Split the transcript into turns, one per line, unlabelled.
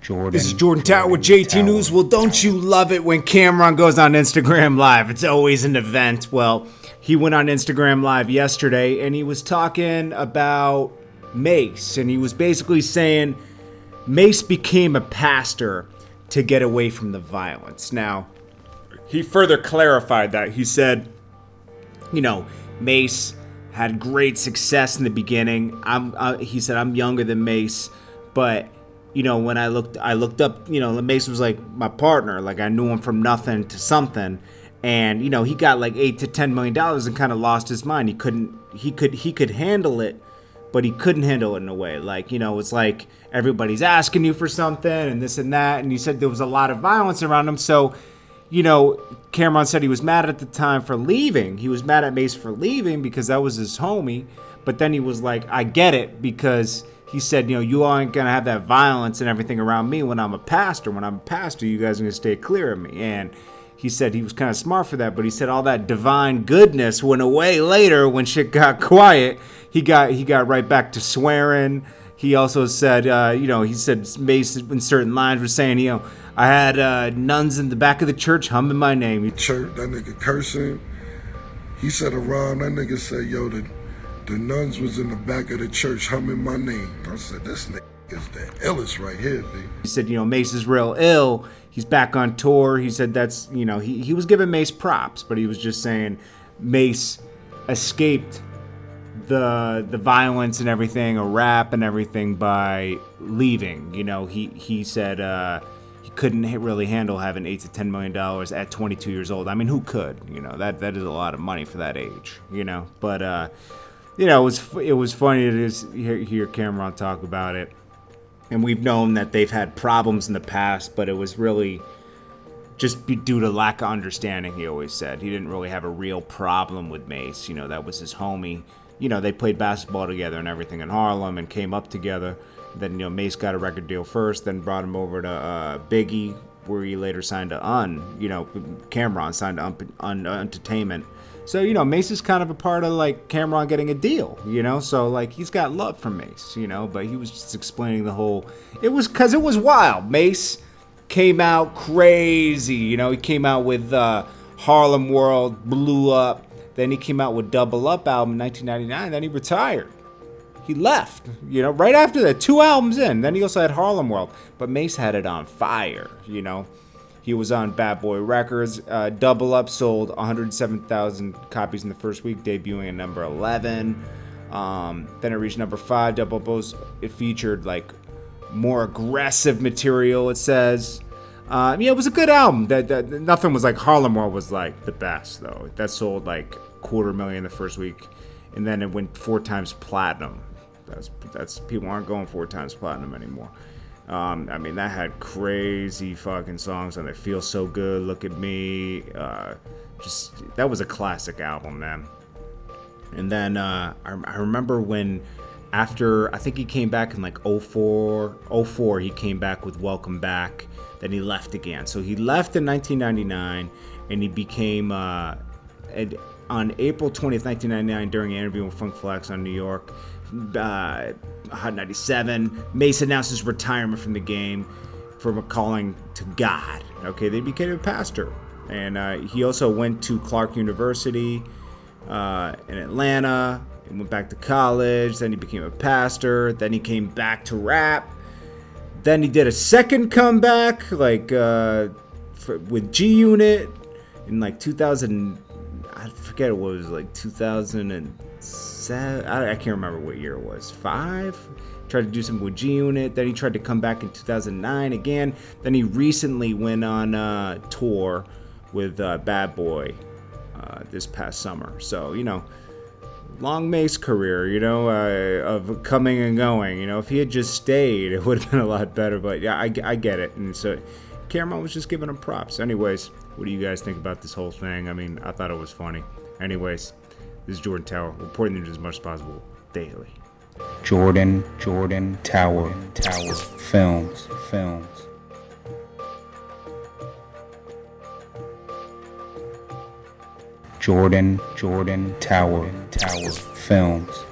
This is Jordan Tower with JTNEWS. Well, don't you love it when Cameron goes on Instagram Live? It's always an event. Well, he went on Instagram Live yesterday and he was talking about Mase. And he was basically saying Mase became a pastor to get away from the violence. Now, he further clarified that. He said, Mase had great success in the beginning. He said, I'm younger than Mase, but when I looked up, Mase was like my partner. Like I knew him from nothing to something, and he got like $8 to $10 million and kind of lost his mind. He could handle it, but he couldn't handle it in a way. Like it's like everybody's asking you for something and this and that, and he said there was a lot of violence around him. So, Cameron said he was mad at the time for leaving. He was mad at Mase for leaving because that was his homie. But then he was like, I get it, because he said, you aren't going to have that violence and everything around me when I'm a pastor. When I'm a pastor, you guys are going to stay clear of me. And he said he was kind of smart for that, but he said all that divine goodness went away later when shit got quiet. He got right back to swearing. He also said, he said Mase in certain lines were saying, I had nuns in the back of the church humming my name.
Church, that nigga cursing. He said a rhyme. That nigga said, the nuns was in the back of the church humming my name. I said, this nigga is the illest right here, B.
He said, Mase is real ill. He's back on tour. He said that's, he was giving Mase props, but he was just saying Mase escaped the violence and everything, a rap and everything, by leaving. He said he couldn't really handle having $8 to $10 million at 22 years old. I mean, who could? That is a lot of money for that age. But it was funny to just hear Cameron talk about it. And we've known that they've had problems in the past, but it was really just due to lack of understanding, he always said. He didn't really have a real problem with Mase. That was his homie. They played basketball together and everything in Harlem and came up together. Then, Mase got a record deal first, then brought him over to Biggie, where he later signed to Cameron signed to Entertainment. So, Mase is kind of a part of, like, Cameron getting a deal, So, like, he's got love for Mase, But he was just explaining the whole... It was because it was wild. Mase came out crazy, He came out with Harlem World, blew up. Then he came out with Double Up album in 1999. Then he retired. He left, right after that. 2 albums in. Then he also had Harlem World. But Mase had it on fire, He was on Bad Boy Records. Double Up sold 107,000 copies in the first week, debuting at number 11. Then it reached number 5. Double Up, it featured like more aggressive material, it says. It was a good album. That nothing was like Harlem World was like the best though. That sold like 250,000 the first week, and then it went 4 times platinum. That's people aren't going 4 times platinum anymore. That had crazy fucking songs on it. Feel So Good, Look at Me. That was a classic album, man. And then I remember when, after, I think he came back in like 04, he came back with Welcome Back. Then he left again. So he left in 1999, and he became, on April 20th, 1999, during an interview with Funk Flex on New York, Hot 97, Mase announced his retirement from the game from a calling to God. Okay, they became a pastor. And he also went to Clark University in Atlanta, and went back to college. Then he became a pastor. Then he came back to rap. Then he did a second comeback, like with G Unit in like 2000. I forget what it was, like 2007. I can't remember what year it was. 5. Tried to do something with G Unit. Then he tried to come back in 2009 again. Then he recently went on tour with Bad Boy this past summer. So long Mase career, of coming and going. If he had just stayed, it would have been a lot better. But yeah, I get it. And so Cameron was just giving him props. Anyways, what do you guys think about this whole thing? I thought it was funny. Anyways, this is Jordan Tower, reporting the news as much as possible daily.
Jordan Tower Films. Jordan Tower Films.